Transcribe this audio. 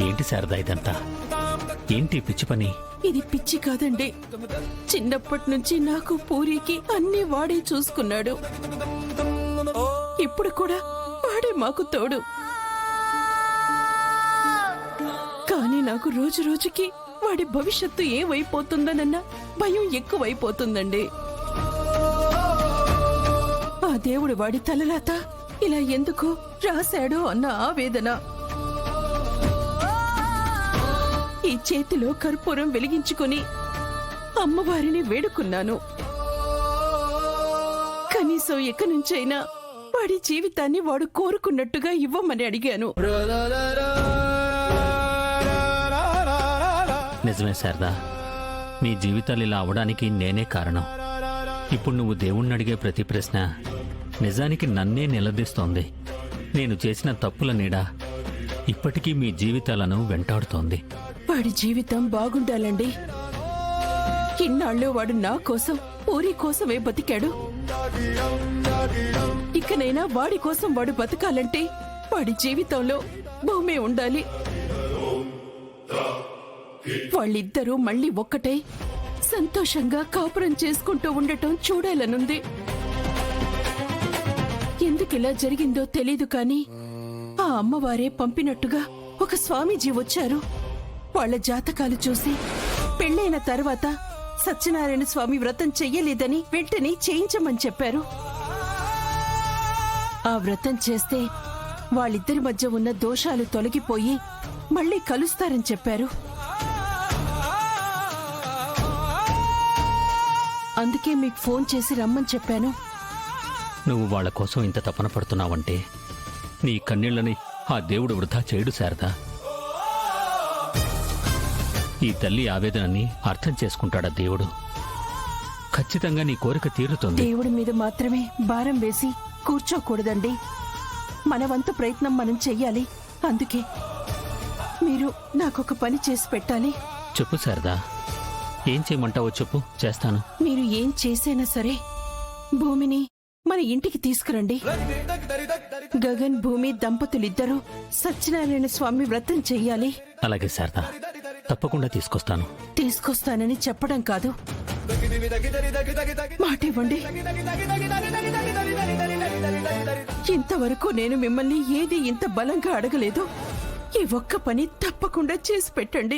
ఏంటి శారదా ఇదంతా? ఏంటి పిచ్చి పని? ఇది పిచ్చి కాదండి. చిన్నప్పటి నుంచి నాకు పూరికి అన్ని వాడే చూసుకున్నాడు. ఇప్పుడు కూడా వాడే మాకు తోడు. కానీ నాకు రోజు రోజుకి వాడి భవిష్యత్తు ఏమైపోతుందనన్న భయం ఎక్కువైపోతుందండి. ఆ దేవుడు వాడి తలరాత ఇలా ఎందుకు రాశాడు అన్న ఆవేదన. ఈ చేతిలో కర్పూరం వెలిగించుకుని అమ్మవారిని వేడుకున్నాను. కనీసం ఇక నుంచైనా వాడి జీవితాన్ని వాడు కోరుకున్నట్టుగా ఇవ్వమని అడిగాను. నిజమే శారదా, మీ జీవితాలు ఇలా అవడానికి నేనే కారణం. ఇప్పుడు నువ్వు దేవుణ్ణి అడిగే ప్రతి ప్రశ్న నిజానికి నన్నే నిలదీస్తోంది. నేను చేసిన తప్పుల నీడ ఇప్పటికీ మీ జీవితాలను వెంటాడుతోంది. వాడి జీవితం బాగుండాలండి. ఇన్నాళ్ళు వాడు నా కోసం, పూరి కోసమే బతికాడు. ఇకనైనా వాడి కోసం వాడు బతకాలంటే వాడి జీవితంలో భూమే ఉండాలి. వాళ్ళిద్దరూ మళ్ళీ ఒక్కటై సంతోషంగా కాపురం చేసుకుంటూ ఉండటం చూడాలనుంది. ఎందుకిలా జరిగిందో తెలీదు కానీ ఆ అమ్మవారే పంపినట్టుగా ఒక స్వామీజీ వచ్చారు. వాళ్ల జాతకాలు చూసి పెళ్లైన తర్వాత సత్యనారాయణ స్వామి వ్రతం చెయ్యలేదని వెంటనే చేయించమని చెప్పారు. ఆ వ్రతం చేస్తే వాళ్ళిద్దరి మధ్య ఉన్న దోషాలు తొలగిపోయి మళ్లీ కలుస్తారని చెప్పారు. అందుకే మీకు ఫోన్ చేసి రమ్మని చెప్పాను. నువ్వు వాళ్ల కోసం ఇంత తపన పడుతున్నావంటే నీ కన్నీళ్లని ఆ దేవుడు వృధా చేయడు శారదా. ఈ తల్లి ఆవేదనని అర్థం చేసుకుంటాడా దేవుడు. ఖచ్చితంగా నీ కోరిక తీరుతుంది. దేవుడి మీద మాత్రమే భారం వేసి కూర్చోకూడదండి. మన వంతు ప్రయత్నం మనం చెయ్యాలి. అందుకే మీరు నాకొక పని చేసి పెట్టాలి. చెప్పు శారదా, ఏం చేయమంటావో చెప్పు, చేస్తాను. మీరు ఏం చేసైనా సరే భూమిని మన ఇంటికి తీసుకురండి. గగన్, భూమి దంపతులిద్దరూ సత్యనారాయణ స్వామి వ్రతం చెయ్యాలి. అలాగే శారదా, తప్పకుండా తీసుకొస్తాను. తీసుకొస్తానని చెప్పడం కాదు, మాటివ్వండి. ఇంతవరకు నేను మిమ్మల్ని ఏది ఇంత బలంగా అడగలేదు. ఈ ఒక్క పని తప్పకుండా చేసి పెట్టండి.